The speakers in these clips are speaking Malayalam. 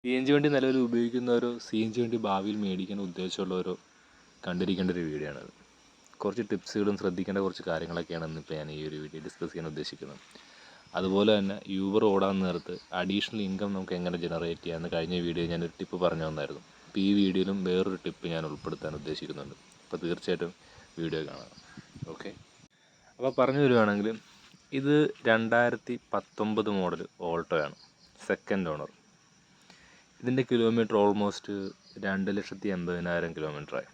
CNG വണ്ടി നിലവിൽ ഉപയോഗിക്കുന്നവരോ CNG വണ്ടി ഭാവിയിൽ മേടിക്കാൻ ഉദ്ദേശമുള്ളവരോ കണ്ടിരിക്കേണ്ട ഒരു വീഡിയോ ആണത്. കുറച്ച് ടിപ്സുകളും ശ്രദ്ധിക്കേണ്ട കുറച്ച് കാര്യങ്ങളൊക്കെയാണ് ഇന്നിപ്പോൾ ഞാൻ ഈ ഒരു വീഡിയോ ഡിസ്കസ് ചെയ്യാൻ ഉദ്ദേശിക്കുന്നത്. അതുപോലെ തന്നെ യൂബർ ഓടാൻ നേരത്ത് അഡീഷണൽ ഇൻകം നമുക്ക് എങ്ങനെ ജനറേറ്റ് ചെയ്യാമെന്ന് കഴിഞ്ഞ വീഡിയോ ഞാനൊരു ടിപ്പ് പറഞ്ഞു തന്നായിരുന്നു. അപ്പോൾ ഈ വീഡിയോയിലും വേറൊരു ടിപ്പ് ഞാൻ ഉൾപ്പെടുത്താൻ ഉദ്ദേശിക്കുന്നുണ്ട്. അപ്പോൾ തീർച്ചയായിട്ടും വീഡിയോ കാണാം. ഓക്കെ, അപ്പോൾ പറഞ്ഞു വരുവാണെങ്കിൽ ഇത് 2019 മോഡൽ ഓൾട്ടോയാണ്, സെക്കൻഡ് ഓണർ. ഇതിൻ്റെ കിലോമീറ്റർ ഓൾമോസ്റ്റ് 2,80,000 കിലോമീറ്ററായി.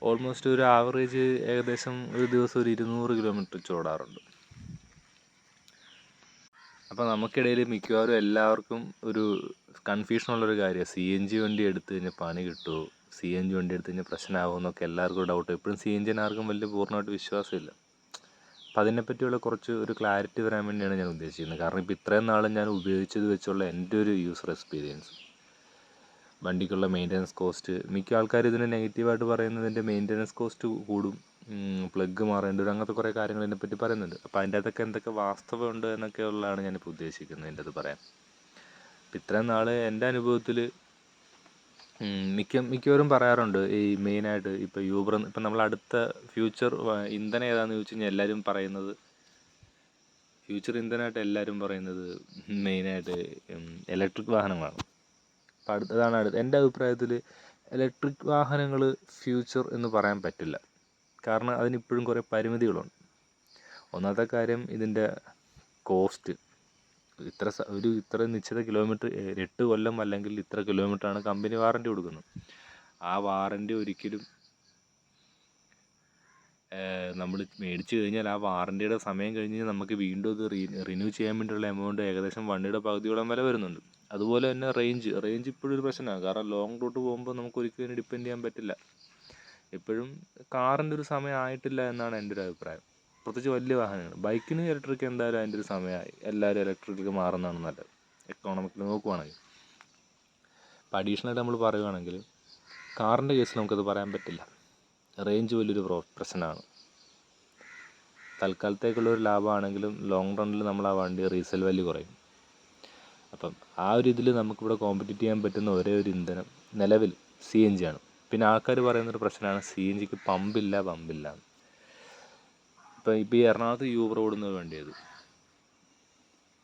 ഓൾമോസ്റ്റ് ഒരു ആവറേജ് ഏകദേശം ഒരു ദിവസം ഒരു 200 കിലോമീറ്റർ ഓടാറുണ്ട്. അപ്പോൾ നമുക്കിടയിൽ മിക്കവാറും എല്ലാവർക്കും ഒരു കൺഫ്യൂഷനുള്ളൊരു കാര്യമാണ്, CNG വണ്ടി എടുത്തു കഴിഞ്ഞാൽ പണി കിട്ടുമോ, CNG വണ്ടി എടുത്തു കഴിഞ്ഞാൽ പ്രശ്നമാകുമോ എന്നൊക്കെ എല്ലാവർക്കും ഡൗട്ട്. എപ്പോഴും CNG ആർക്കും വലിയ പൂർണ്ണമായിട്ട് വിശ്വാസമില്ല. അപ്പം അതിനെപ്പറ്റിയുള്ള കുറച്ച് ഒരു ക്ലാരിറ്റി വരാൻ വേണ്ടിയാണ് ഞാൻ ഉദ്ദേശിക്കുന്നത്. കാരണം ഇപ്പോൾ ഇത്രയും നാളും ഞാൻ ഉപയോഗിച്ചത് വെച്ചുള്ള എൻ്റെ ഒരു യൂസർ എക്സ്പീരിയൻസ്, വണ്ടിക്കുള്ള മെയിൻ്റനൻസ് കോസ്റ്റ്, മിക്ക ആൾക്കാർ ഇതിന് നെഗറ്റീവായിട്ട് പറയുന്നതിൻ്റെ മെയിൻ്റനൻസ് കോസ്റ്റ് കൂടും, പ്ലഗ് മാറേണ്ടി വരും, അങ്ങനത്തെ കുറേ കാര്യങ്ങൾ ഇതിനെപ്പറ്റി പറയുന്നുണ്ട്. അപ്പോൾ അതിൻ്റെ അകത്തൊക്കെ എന്തൊക്കെ വാസ്തവമുണ്ട് എന്നൊക്കെ ഉള്ളതാണ് ഞാനിപ്പോൾ ഉദ്ദേശിക്കുന്നത് എൻ്റെ അത് പറയാൻ. അപ്പോൾ ഇത്രയും നാൾ എൻ്റെ അനുഭവത്തിൽ മിക്കവരും പറയാറുണ്ട് ഈ മെയിനായിട്ട് ഇപ്പോൾ യൂബർ, ഇപ്പം നമ്മൾ അടുത്ത ഫ്യൂച്ചർ ഇന്ധനം ഏതാണെന്ന് ചോദിച്ചു കഴിഞ്ഞാൽ എല്ലാവരും പറയുന്നത്, ഫ്യൂച്ചർ ഇന്ധനമായിട്ട് എല്ലാവരും പറയുന്നത് മെയിനായിട്ട് ഇലക്ട്രിക് വാഹനങ്ങളാണ്. അപ്പോൾ അടുത്തതാണ് എൻ്റെ അഭിപ്രായത്തിൽ ഇലക്ട്രിക് വാഹനങ്ങൾ ഫ്യൂച്ചർ എന്ന് പറയാൻ പറ്റില്ല. കാരണം അതിനിപ്പോഴും കുറേ പരിമിതികളുണ്ട്. ഒന്നാമത്തെ കാര്യം ഇതിൻ്റെ കോസ്റ്റ്. ഇത്ര നിശ്ചിത കിലോമീറ്റർ 8 കൊല്ലം അല്ലെങ്കിൽ ഇത്ര കിലോമീറ്ററാണ് കമ്പനി വാറൻറ്റി കൊടുക്കുന്നത്. ആ വാറൻറ്റി ഒരിക്കലും നമ്മൾ മേടിച്ചു കഴിഞ്ഞാൽ ആ വാറൻറ്റിയുടെ സമയം കഴിഞ്ഞ് നമുക്ക് വീണ്ടും അത് റിന്യൂ ചെയ്യാൻ വേണ്ടിയുള്ള എമൗണ്ട് ഏകദേശം വണ്ടിയുടെ പകുതിയോളം വില വരുന്നുണ്ട്. അതുപോലെ തന്നെ റേഞ്ച് ഇപ്പോഴും ഒരു പ്രശ്നമാണ്. കാരണം ലോങ് റൂട്ട് പോകുമ്പോൾ നമുക്ക് ഒരിക്കലും ഡിപ്പെൻഡ് ചെയ്യാൻ പറ്റില്ല. എപ്പോഴും കാറിൻ്റെ ഒരു സമയം ആയിട്ടില്ല എന്നാണ് എൻ്റെ ഒരു അഭിപ്രായം, പ്രത്യേകിച്ച് വലിയ വാഹനങ്ങൾ. ബൈക്കിന് ഇലക്ട്രിക് എന്തായാലും അതിൻ്റെ ഒരു സമയമായി, എല്ലാവരും ഇലക്ട്രിക്കിലേക്ക് മാറുന്നതാണ് നല്ലത് എക്കോണമിക്കൽ നോക്കുവാണെങ്കിൽ. അപ്പോൾ അഡീഷണലായിട്ട് നമ്മൾ പറയുവാണെങ്കിൽ കാറിൻ്റെ കേസിൽ നമുക്കത് പറയാൻ പറ്റില്ല. റേഞ്ച് വലിയൊരു പ്രശ്നമാണ്. തൽക്കാലത്തേക്കുള്ളൊരു ലാഭമാണെങ്കിലും ലോങ് റണ്ണിൽ നമ്മൾ ആ വണ്ടി റീസെൽ വാല്യൂ കുറയും. അപ്പം ആ ഒരു ഇതിൽ നമുക്കിവിടെ കോമ്പറ്റീറ്റ് ചെയ്യാൻ പറ്റുന്ന ഒരേ ഒരു ഇന്ധനം നിലവിൽ CNG ആണ്. പിന്നെ ആൾക്കാർ പറയുന്നൊരു പ്രശ്നമാണ് CNGക്ക് പമ്പില്ല. ഇപ്പോൾ ഈ എറണാകുളത്ത് യൂബർ ഓടുന്നത് വേണ്ടിയത്,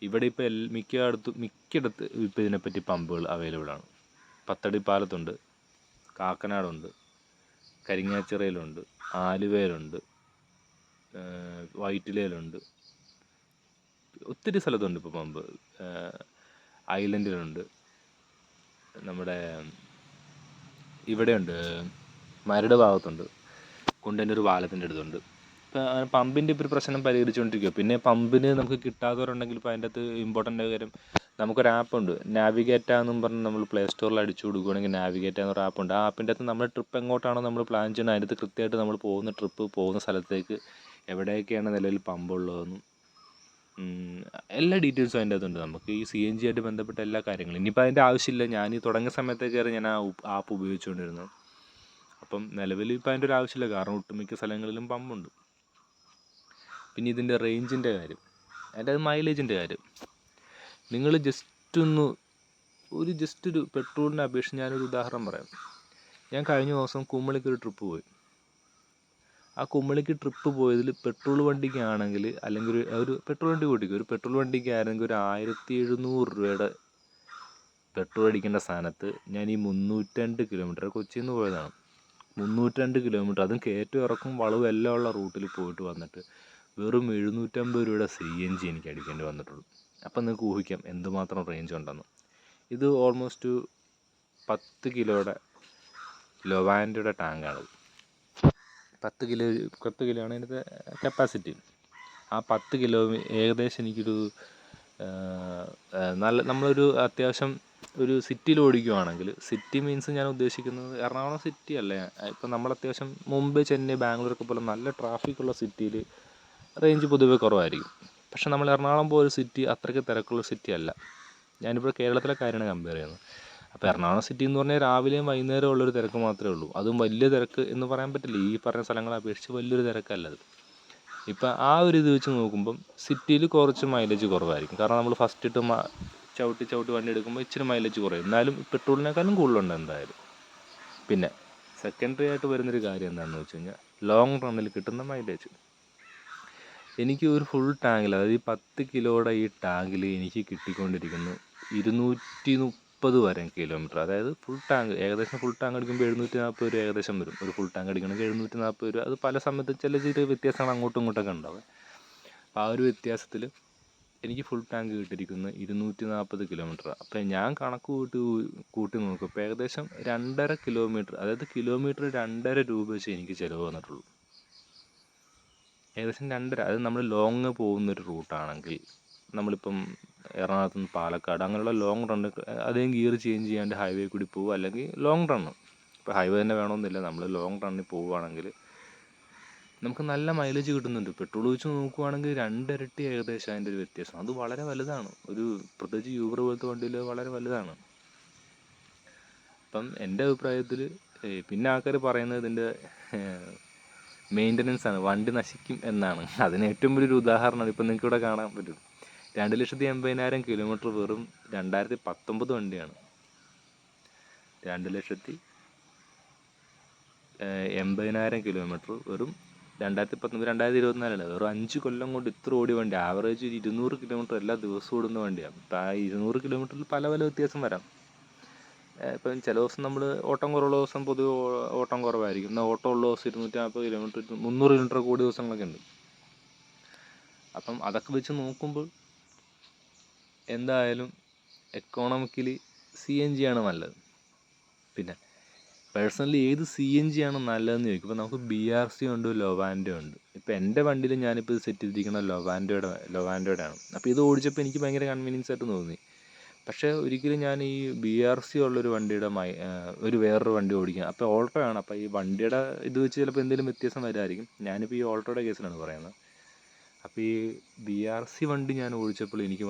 ഇവിടെ ഇപ്പോൾ മിക്കയിടത്ത് ഇപ്പോൾ ഇതിനെപ്പറ്റി പമ്പുകൾ അവൈലബിൾ ആണ്. പത്തടിപ്പാലത്തുണ്ട്, കാക്കനാടുണ്ട്, കരിങ്ങാച്ചിറയിലുണ്ട്, ആലുവയിലുണ്ട്, വൈറ്റിലയിലുണ്ട്, ഒത്തിരി സ്ഥലത്തുണ്ട് ഇപ്പോൾ പമ്പ്. ഐലൻഡിലുണ്ട്, നമ്മുടെ ഇവിടെയുണ്ട്, മരട് ഭാഗത്തുണ്ട്, കുണ്ടന്നൂർ പാലത്തിൻ്റെ അടുത്തുണ്ട്. ഇപ്പോൾ പമ്പിൻ്റെ ഇപ്പോൾ ഒരു പ്രശ്നം പരിഹരിച്ചുകൊണ്ടിരിക്കുക. പിന്നെ പമ്പിന് നമുക്ക് കിട്ടാത്തവരുണ്ടെങ്കിൽ ഇപ്പോൾ അതിൻ്റെ അകത്ത് ഇമ്പോർട്ടൻ്റ് കാര്യം, നമുക്കൊരു ആപ്പുണ്ട് നാവിഗേറ്റ എന്നും പറഞ്ഞ് നമ്മൾ പ്ലേ സ്റ്റോറിൽ അടിച്ചു കൊടുക്കുകയാണെങ്കിൽ നാവിഗേറ്റ എന്നൊരു ആപ്പുണ്ട്. ആ ആപ്പിൻ്റെ അകത്ത് നമ്മൾ ട്രിപ്പ് എങ്ങോട്ടാണോ നമ്മൾ പ്ലാൻ ചെയ്യുന്നത് അതിൻ്റെ അകത്ത് കൃത്യമായിട്ട് നമ്മൾ പോകുന്ന സ്ഥലത്തേക്ക് എവിടെയൊക്കെയാണ് നിലവിൽ പമ്പുള്ളതെന്നും എല്ലാ ഡീറ്റെയിൽസും അതിൻ്റെ അകത്തുണ്ട്. നമുക്ക് ഈ CNG ആയിട്ട് ബന്ധപ്പെട്ട എല്ലാ കാര്യങ്ങളും, ഇനിയിപ്പോൾ അതിൻ്റെ ആവശ്യമില്ല, ഞാൻ ഈ തുടങ്ങിയ സമയത്തേക്കാണ് ഞാൻ ആ ആപ്പ് ഉപയോഗിച്ചുകൊണ്ടിരുന്നത്. അപ്പം നിലവിൽ ഇപ്പോൾ അതിൻ്റെ ഒരു ആവശ്യമില്ല, കാരണം ഒട്ടുമിക്ക സ്ഥലങ്ങളിലും പമ്പുണ്ട്. പിന്നെ ഇതിൻ്റെ റേഞ്ചിൻ്റെ കാര്യം, അതിൻ്റെ മൈലേജിൻ്റെ കാര്യം, നിങ്ങൾ ജസ്റ്റ് ഒരു പെട്രോളിനെ അപേക്ഷിച്ച് ഞാനൊരു ഉദാഹരണം പറയാം. ഞാൻ കഴിഞ്ഞ ദിവസം കുമ്മളിക്ക് ഒരു ട്രിപ്പ് പോയി. ആ കുമ്മളിക്ക് ട്രിപ്പ് പോയതിൽ പെട്രോൾ വണ്ടിക്കാണെങ്കിൽ, അല്ലെങ്കിൽ ഒരു പെട്രോൾ വണ്ടി കൂട്ടിക്കും, ഒരു പെട്രോൾ വണ്ടിക്കാണെങ്കിൽ ഒരു 1,700 രൂപയുടെ പെട്രോൾ അടിക്കേണ്ട സ്ഥാനത്ത് ഞാൻ ഈ 302 കിലോമീറ്റർ, കൊച്ചിയിൽ നിന്ന് പോയതാണ്, 302 കിലോമീറ്റർ, അതും കയറ്റം ഇറക്കും വളവും എല്ലാം ഉള്ള റൂട്ടിൽ പോയിട്ട് വന്നിട്ട് വെറും 750 രൂപയുടെ CNG എനിക്ക് അടിക്കേണ്ടി വന്നിട്ടുള്ളൂ. അപ്പം നിങ്ങൾക്ക് ഊഹിക്കാം എന്തുമാത്രം റേഞ്ച് ഉണ്ടെന്ന്. ഇത് ഓൾമോസ്റ്റ് 10 കിലോയുടെ ലൊവാൻഡയുടെ ടാങ്കാണത്. 10 കിലോ ആണ് അതിൻ്റെ കപ്പാസിറ്റി. ആ 10 കിലോ ഏകദേശം എനിക്കൊരു നമ്മളൊരു അത്യാവശ്യം ഒരു സിറ്റിയിൽ ഓടിക്കുകയാണെങ്കിൽ, സിറ്റി മീൻസ് ഞാൻ ഉദ്ദേശിക്കുന്നത് എറണാകുളം സിറ്റി അല്ല, ഇപ്പം നമ്മൾ അത്യാവശ്യം മുംബൈ, ചെന്നൈ, ബാംഗ്ലൂരൊക്കെ പോലെ നല്ല ട്രാഫിക്കുള്ള സിറ്റിയിൽ റേഞ്ച് പൊതുവെ കുറവായിരിക്കും. പക്ഷെ നമ്മൾ എറണാകുളം പോലൊരു സിറ്റി അത്രയ്ക്ക് തിരക്കുള്ള സിറ്റി അല്ല. ഞാനിപ്പോൾ കേരളത്തിലെ കാര്യമാണ് കമ്പയർ ചെയ്യുന്നത്. അപ്പോൾ എറണാകുളം സിറ്റി എന്ന് പറഞ്ഞാൽ രാവിലെയും വൈകുന്നേരവും ഉള്ളൊരു തിരക്ക് മാത്രമേ ഉള്ളൂ. അതും വലിയ തിരക്ക് എന്ന് പറയാൻ പറ്റില്ല, ഈ പറഞ്ഞ സ്ഥലങ്ങളെ അപേക്ഷിച്ച് വലിയൊരു തിരക്കല്ല അത്. ഇപ്പം ആ ഒരു ഇത് വെച്ച് നോക്കുമ്പം സിറ്റിയിൽ കുറച്ച് മൈലേജ് കുറവായിരിക്കും. കാരണം നമ്മൾ ഫസ്റ്റ് ഇട്ട് ചവിട്ടി ചവിട്ടി വണ്ടി എടുക്കുമ്പോൾ ഇച്ചിരി മൈലേജ് കുറയും, എന്നാലും പെട്രോളിനേക്കാളും കൂടുതലുണ്ട് എന്തായാലും. പിന്നെ സെക്കൻഡറി ആയിട്ട് വരുന്നൊരു കാര്യം എന്താണെന്ന് വെച്ച് കഴിഞ്ഞാൽ ലോങ് റണ്ണിൽ കിട്ടുന്ന മൈലേജ്. എനിക്ക് ഒരു ഫുൾ ടാങ്കിൽ, അതായത് ഈ 10 കിലോയുടെ ഈ ടാങ്കിൽ എനിക്ക് കിട്ടിക്കൊണ്ടിരിക്കുന്നു 230 വരെ കിലോമീറ്റർ. അതായത് ഫുൾ ടാങ്ക്, ഏകദേശം ഫുൾ ടാങ്ക് അടിക്കുമ്പോൾ 740 രൂപ ഏകദേശം വരും. ഒരു ഫുൾ ടാങ്ക് അടിക്കണമെങ്കിൽ 740 രൂപ. അത് പല സമയത്ത് ചില ചെറിയ വ്യത്യാസങ്ങൾ അങ്ങോട്ടും ഇങ്ങോട്ടൊക്കെ ഉണ്ടാവും. അപ്പോൾ ആ ഒരു വ്യത്യാസത്തിൽ എനിക്ക് ഫുൾ ടാങ്ക് കിട്ടിയിരിക്കുന്നത് 240 കിലോമീറ്റർ. അപ്പം ഞാൻ കണക്ക് കൂട്ടി നോക്കും, ഇപ്പോൾ ഏകദേശം 2.5 കിലോമീറ്റർ, അതായത് കിലോമീറ്റർ 2.5 രൂപ വെച്ച് എനിക്ക് ചിലവ് വന്നിട്ടുള്ളൂ. ഏകദേശം 2.5. അത് നമ്മൾ ലോങ് പോകുന്നൊരു റൂട്ടാണെങ്കിൽ, നമ്മളിപ്പം എറണാകുളത്ത് നിന്ന് പാലക്കാട് അങ്ങനെയുള്ള ലോങ് റണ്ണ് അധികം ഗിയർ ചേഞ്ച് ചെയ്യാണ്ട് ഹൈവേ കൂടി പോകുക, അല്ലെങ്കിൽ ലോങ് റണ്ണ്, ഇപ്പോൾ ഹൈവേ തന്നെ വേണമെന്നില്ല, നമ്മൾ ലോങ് റണ്ണിൽ പോവുകയാണെങ്കിൽ നമുക്ക് നല്ല മൈലേജ് കിട്ടുന്നുണ്ട്. പെട്രോൾ വെച്ച് നോക്കുവാണെങ്കിൽ 2 ഇരട്ടി ഏകദേശം അതിൻ്റെ ഒരു വ്യത്യാസം. അത് വളരെ വലുതാണ്. ഒരു പ്രത്യേകിച്ച് യൂബർ പോലത്തെ വണ്ടിയിൽ വളരെ വലുതാണ്. അപ്പം എൻ്റെ അഭിപ്രായത്തിൽ പിന്നെ ആൾക്കാർ പറയുന്നത് ഇതിൻ്റെ മെയിൻ്റനൻസ് ആണ്, വണ്ടി നശിക്കും എന്നാണ്. അതിന് ഏറ്റവും വലിയൊരു ഉദാഹരണമാണ് ഇപ്പം നിങ്ങൾക്ക് ഇവിടെ കാണാൻ പറ്റും. 2,80,000 കിലോമീറ്റർ വെറും 2019 വണ്ടിയാണ്. 2,80,000 കിലോമീറ്റർ വെറും 2019, 2024 വെറും 5 കൊല്ലം കൊണ്ട് ഇത്ര ഓടിയ വണ്ടി. ആവറേജ് 200 കിലോമീറ്റർ എല്ലാ ദിവസവും ഓടുന്ന വണ്ടിയാണ്. അപ്പം ആ 200 കിലോമീറ്ററിൽ പല പല വ്യത്യാസം വരാം. ഇപ്പം ചില ദിവസം നമ്മൾ ഓട്ടം കുറവുള്ള ദിവസം പൊതുവെ ഓട്ടം കുറവായിരിക്കും. എന്നാൽ ഓട്ടം ഉള്ള ദിവസം 240 കിലോമീറ്റർ 300 കിലോമീറ്റർ കൂടിയ ദിവസങ്ങളൊക്കെ ഉണ്ട്. അപ്പം അതൊക്കെ വെച്ച് നോക്കുമ്പോൾ എന്തായാലും എക്കോണമിക്കലി CNG ആണ് നല്ലത്. പിന്നെ പേഴ്സണലി ഏത് CNG ആണ് നല്ലതെന്ന് ചോദിക്കും. ഇപ്പോൾ നമുക്ക് BRC ഉണ്ട്, ലൊവാൻഡോ ഉണ്ട്. ഇപ്പോൾ എൻ്റെ വണ്ടിയിൽ ഞാനിപ്പോൾ ഇത് സെറ്റ് ചെയ്തിരിക്കുന്ന ലൊവാൻഡോയുടെ ആണ്. അപ്പോൾ ഇത് ഓടിച്ചപ്പോൾ എനിക്ക് ഭയങ്കര കൺവീനിയൻസ് ആയിട്ട് തോന്നി. പക്ഷേ ഒരിക്കലും ഞാൻ ഈ BRC ഉള്ളൊരു വണ്ടിയുടെ വേറൊരു വണ്ടി ഓടിക്കാം. അപ്പോൾ ഓൾട്ടോ ആണ്. അപ്പോൾ ഈ വണ്ടിയുടെ ഇത് വെച്ച് ചിലപ്പോൾ എന്തെങ്കിലും വ്യത്യാസം വരായിരിക്കും. ഞാനിപ്പോൾ ഈ ഓൾട്ടോയുടെ കേസിലാണ് പറയുന്നത്. അപ്പോൾ ഈ BRC വണ്ടി ഞാൻ ഓടിച്ചപ്പോൾ എനിക്ക്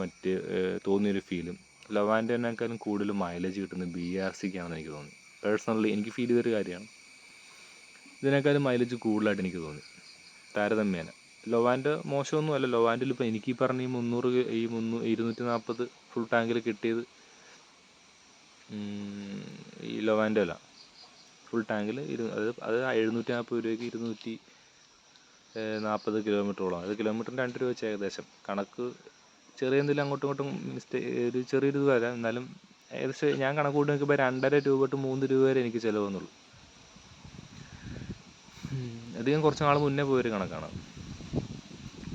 തോന്നിയൊരു ഫീലും ലൊവാൻഡോനേക്കാളും കൂടുതൽ മൈലേജ് കിട്ടുന്നത് BRCക്കാണെന്ന് എനിക്ക് തോന്നി. പേഴ്സണലി എനിക്ക് ഫീൽ ചെയ്തൊരു കാര്യമാണ്. ഇതിനേക്കാളും മൈലേജ് കൂടുതലായിട്ട് എനിക്ക് തോന്നി താരതമ്യേന. ലൊവാൻഡോ മോശമൊന്നും അല്ല. ലൊവാൻഡോയിൽ ഇപ്പോൾ എനിക്ക് ഈ പറഞ്ഞ 240 ഫുൾ ടാങ്കിൽ കിട്ടിയത് ഈ ലൊവാൻഡോയിലാണ്. ഫുൾ ടാങ്കിൽ അത് 740 രൂപയ്ക്ക് 240 കിലോമീറ്ററോളം. അത് കിലോമീറ്ററിന് 2 രൂപ വെച്ച് ഏകദേശം. കണക്ക് ചെറിയ എന്തെങ്കിലും അങ്ങോട്ടും ഇങ്ങോട്ടും ഒരു ചെറിയൊരു ഇത് വരാം. എന്നാലും ഏകദേശം ഞാൻ കണക്ക് കൂട്ടി നോക്കിയപ്പോൾ 2.5 രൂപ തൊട്ട് 3 രൂപ വരെ എനിക്ക് ചിലവ് വന്നുള്ളൂ. അധികം കുറച്ച് നാൾ മുന്നേ പോയൊരു കണക്കാണ്.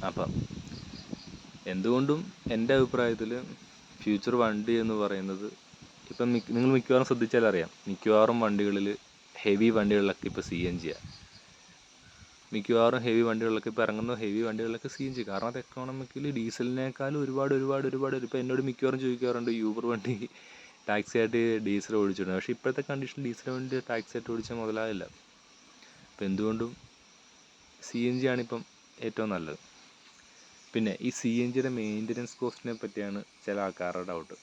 അപ്പം എന്തുകൊണ്ടും എൻ്റെ അഭിപ്രായത്തിൽ ഫ്യൂച്ചർ വണ്ടി എന്ന് പറയുന്നത്, ഇപ്പം നിങ്ങൾ മിക്കവാറും ശ്രദ്ധിച്ചാൽ അറിയാം, മിക്കവാറും വണ്ടികളിൽ ഹെവി വണ്ടികളിലൊക്കെ ഇപ്പോൾ CNG ആണ്. മിക്കവാറും ഹെവി വണ്ടികളിലൊക്കെ ഇപ്പോൾ ഇറങ്ങുന്ന ഹെവി വണ്ടികളിലൊക്കെ CNG. കാരണം അത് എക്കോണമിക്കലി ഡീസലിനേക്കാളും ഒരുപാട് ഇപ്പോൾ എന്നോട് മിക്കവാറും ചോദിക്കാറുണ്ട് യൂബർ വണ്ടി ടാക്സി ആയിട്ട് ഡീസൽ ഓടിച്ചിട്ടുണ്ട്. പക്ഷേ ഇപ്പോഴത്തെ കണ്ടീഷൻ ഡീസൽ വണ്ടി ടാക്സി ആയിട്ട് ഓടിച്ചാൽ മുതലാകില്ല. അപ്പോൾ എന്തുകൊണ്ടും CNG ആണിപ്പം ഏറ്റവും നല്ലത്. പിന്നെ ഈ CNGയുടെ മെയിൻ്റനൻസ് കോസ്റ്റിനെ പറ്റിയാണ് ചില ആൾക്കാരുടെ ഡൗട്ട്.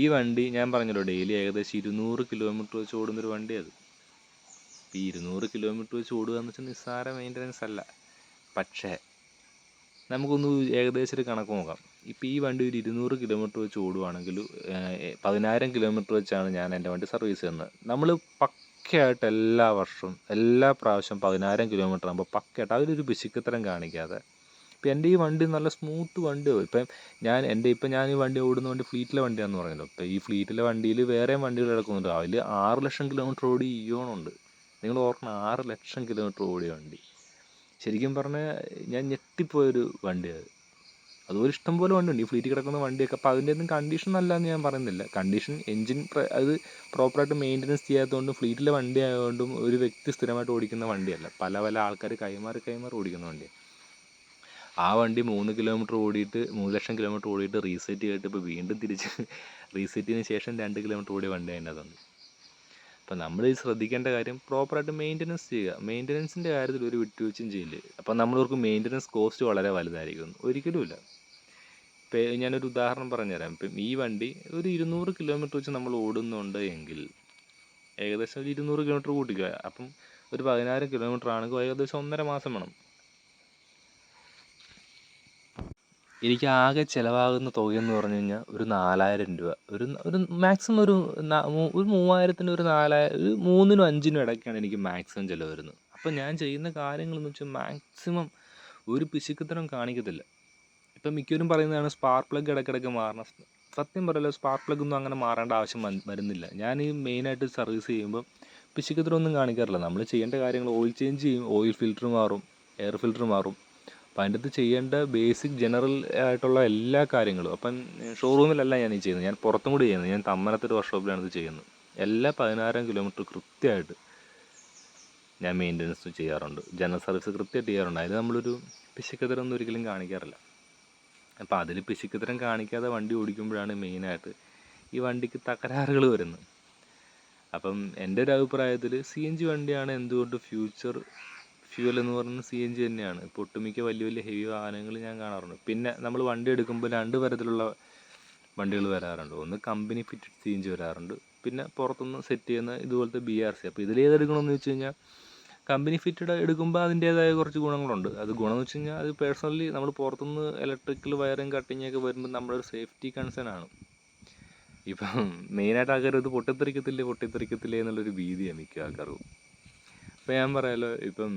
ഈ വണ്ടി ഞാൻ പറഞ്ഞല്ലോ ഡെയിലി ഏകദേശം 200 കിലോമീറ്റർ വെച്ച് ഓടുന്നൊരു വണ്ടിയാണ്. ഇപ്പോൾ ഈ 200 കിലോമീറ്റർ വെച്ച് ഓടുക എന്ന് വെച്ചാൽ നിസ്സാര മെയിൻ്റനൻസ് അല്ല. പക്ഷേ നമുക്കൊന്ന് ഏകദേശം ഒരു കണക്ക് നോക്കാം. ഇപ്പോൾ ഈ വണ്ടി ഒരു 200 കിലോമീറ്റർ വെച്ച് ഓടുവാണെങ്കിൽ 10,000 കിലോമീറ്റർ വെച്ചാണ് ഞാൻ എൻ്റെ വണ്ടി സർവീസ് ചെയ്യുന്നത്. നമ്മൾ പക്കയായിട്ട് എല്ലാ വർഷവും എല്ലാ പ്രാവശ്യം 10,000 കിലോമീറ്റർ ആകുമ്പോൾ പക്കയായിട്ട് അതിലൊരു പിശുക്കത്തരം കാണിക്കാതെ, ഇപ്പം എൻ്റെ ഈ വണ്ടി നല്ല സ്മൂത്ത് വണ്ടിയോ. ഇപ്പം ഞാൻ ഈ വണ്ടി ഓടുന്ന വണ്ടി ഫ്ലീറ്റിലെ വണ്ടിയാണെന്ന് പറഞ്ഞല്ലോ. ഇപ്പോൾ ഈ ഫ്ലീറ്റിലെ വണ്ടിയിൽ വേറെയും വണ്ടികൾ കിടക്കുന്നുണ്ട്. അതിൽ 6 ലക്ഷം കിലോമീറ്റർ ഓടി ഇയോണുണ്ട്. നിങ്ങൾ ഓർക്കണം, 6 ലക്ഷം കിലോമീറ്റർ ഓടിയ വണ്ടി. ശരിക്കും പറഞ്ഞാൽ ഞാൻ ഞെട്ടിപ്പോയൊരു വണ്ടിയാണ്. അതുപോലെ ഇഷ്ടംപോലെ വണ്ടിയുണ്ട് ഈ ഫ്ലീറ്റിൽ കിടക്കുന്ന വണ്ടിയൊക്കെ. അപ്പോൾ അതിൻ്റെ ഒന്നും കണ്ടീഷൻ നല്ലതെന്ന് ഞാൻ പറയുന്നില്ല. കണ്ടീഷൻ എൻജിൻ അത് പ്രോപ്പറായിട്ട് മെയിൻ്റനൻസ് ചെയ്യാത്തതുകൊണ്ടും ഫ്ലീറ്റിലെ വണ്ടി ആയതുകൊണ്ടും ഒരു വ്യക്തി സ്ഥിരമായിട്ട് ഓടിക്കുന്ന വണ്ടിയല്ല. പല ആൾക്കാർ കൈമാറി ഓടിക്കുന്ന വണ്ടിയാണ്. ആ വണ്ടി 3 ലക്ഷം കിലോമീറ്റർ ഓടിയിട്ട് റീസെറ്റ് ചെയ്തിട്ട് ഇപ്പോൾ വീണ്ടും തിരിച്ച് റീസെറ്റിന് ശേഷം 2 കിലോമീറ്റർ ഓടിയ വണ്ടി അതിനകത്തുണ്ട്. അപ്പോൾ നമ്മൾ ശ്രദ്ധിക്കേണ്ട കാര്യം പ്രോപ്പറായിട്ട് മെയിൻ്റനൻസ് ചെയ്യുക. മെയിൻ്റനൻസിൻ്റെ കാര്യത്തിൽ ഒരു വിട്ടുവീഴ്ചയും ചെയ്യില്ല. അപ്പം നമ്മളവർക്ക് മെയിൻ്റനൻസ് കോസ്റ്റ് വളരെ വലുതായിരിക്കും. ഒരിക്കലുമില്ല. ഇപ്പോൾ ഞാനൊരു ഉദാഹരണം പറഞ്ഞുതരാം. ഇപ്പം ഈ വണ്ടി ഒരു 200 കിലോമീറ്റർ വെച്ച് നമ്മൾ ഓടുന്നുണ്ട് എങ്കിൽ ഏകദേശം ഒരു 200 കിലോമീറ്റർ കൂട്ടിക്കുക. അപ്പം ഒരു 10,000 കിലോമീറ്റർ ആണെങ്കിൽ ഏകദേശം 1.5 മാസം വേണം. എനിക്ക് ആകെ ചിലവാകുന്ന തുകയെന്ന് പറഞ്ഞു കഴിഞ്ഞാൽ ഒരു 4000 രൂപ. ഒരു മാക്സിമം ഒരു 3000-ന് ഒരു 4000, ഒരു 3-നും 5-നും ഇടയ്ക്കാണ് എനിക്ക് മാക്സിമം ചിലവ് വരുന്നത്. അപ്പോൾ ഞാൻ ചെയ്യുന്ന കാര്യങ്ങളെന്ന് വെച്ചാൽ മാക്സിമം ഒരു പിശുക്കുത്തരം കാണിക്കത്തില്ല. ഇപ്പം മിക്കവരും പറയുന്നതാണ് സ്പാർക്ക് പ്ലഗ് ഇടയ്ക്കിടയ്ക്ക് മാറണം. സത്യം പറയല്ലോ, സ്പാർക്ക് പ്ലഗ് ഒന്നും അങ്ങനെ മാറേണ്ട ആവശ്യം വരുന്നില്ല. ഞാൻ ഈ മെയിനായിട്ട് സർവീസ് ചെയ്യുമ്പോൾ പിശുക്കുത്തരമൊന്നും കാണിക്കാറില്ല. നമ്മൾ ചെയ്യേണ്ട കാര്യങ്ങൾ ഓയിൽ ചേഞ്ച് ചെയ്യും, ഓയിൽ ഫിൽറ്റർ മാറും, എയർ ഫിൽറ്റർ മാറും. അപ്പം അതിൻ്റെ അകത്ത് ചെയ്യേണ്ട ബേസിക് ജനറൽ ആയിട്ടുള്ള എല്ലാ കാര്യങ്ങളും. അപ്പം ഷോറൂമിലല്ല ഞാൻ ഈ ചെയ്യുന്നത്, ഞാൻ പുറത്തും കൂടി ചെയ്യുന്നത്. ഞാൻ തമ്മനത്തൊരു വർക്ക്ഷോപ്പിലാണ് ഇത് ചെയ്യുന്നത്. എല്ലാ 16 കിലോമീറ്റർ കൃത്യമായിട്ട് ഞാൻ മെയിൻ്റനൻസ് ചെയ്യാറുണ്ട്, ജനറൽ സർവീസ് കൃത്യമായിട്ട് ചെയ്യാറുണ്ട്. അതിൽ നമ്മളൊരു പിശുക്കുത്തരമൊന്നും ഒരിക്കലും കാണിക്കാറില്ല. അപ്പോൾ അതിൽ പിശുക്കുത്തരം കാണിക്കാതെ വണ്ടി ഓടിക്കുമ്പോഴാണ് മെയിനായിട്ട് ഈ വണ്ടിക്ക് തകരാറുകൾ വരുന്നത്. അപ്പം എൻ്റെ ഒരു അഭിപ്രായത്തിൽ CNG വണ്ടിയാണ് എന്തുകൊണ്ട് ഫ്യൂവൽ എന്ന് പറയുന്നത് CNG തന്നെയാണ്. ഇപ്പോൾ ഒട്ടുമിക്ക വലിയ വലിയ ഹെവി വാഹനങ്ങൾ ഞാൻ കാണാറുണ്ട്. പിന്നെ നമ്മൾ വണ്ടി എടുക്കുമ്പോൾ 2 തരത്തിലുള്ള വണ്ടികൾ വരാറുണ്ട്. ഒന്ന് കമ്പനി ഫിറ്റഡ് CNG വരാറുണ്ട്, പിന്നെ പുറത്തുനിന്ന് സെറ്റ് ചെയ്യുന്ന ഇതുപോലത്തെ BRC. അപ്പോൾ ഇതിലേതെടുക്കണമെന്ന് വെച്ച് കഴിഞ്ഞാൽ കമ്പനി ഫിറ്റഡ് എടുക്കുമ്പോൾ അതിൻ്റേതായ കുറച്ച് ഗുണങ്ങളുണ്ട്. അത് ഗുണമെന്ന് വെച്ച് കഴിഞ്ഞാൽ അത് പേഴ്സണലി നമ്മൾ പുറത്തുനിന്ന് ഇലക്ട്രിക്കൽ വയറിങ് കട്ടിങ്ങൊക്കെ വരുമ്പോൾ നമ്മുടെ ഒരു സേഫ്റ്റി കൺസേൺ ആണ്. ഇപ്പം മെയിനായിട്ട് ആൾക്കാർ ഇത് പൊട്ടിത്തെറിക്കത്തില്ലേ എന്നുള്ളൊരു ഭീതിയാണ് മിക്ക ആൾക്കാർക്കും. അപ്പോൾ ഞാൻ പറയാമല്ലോ, ഇപ്പം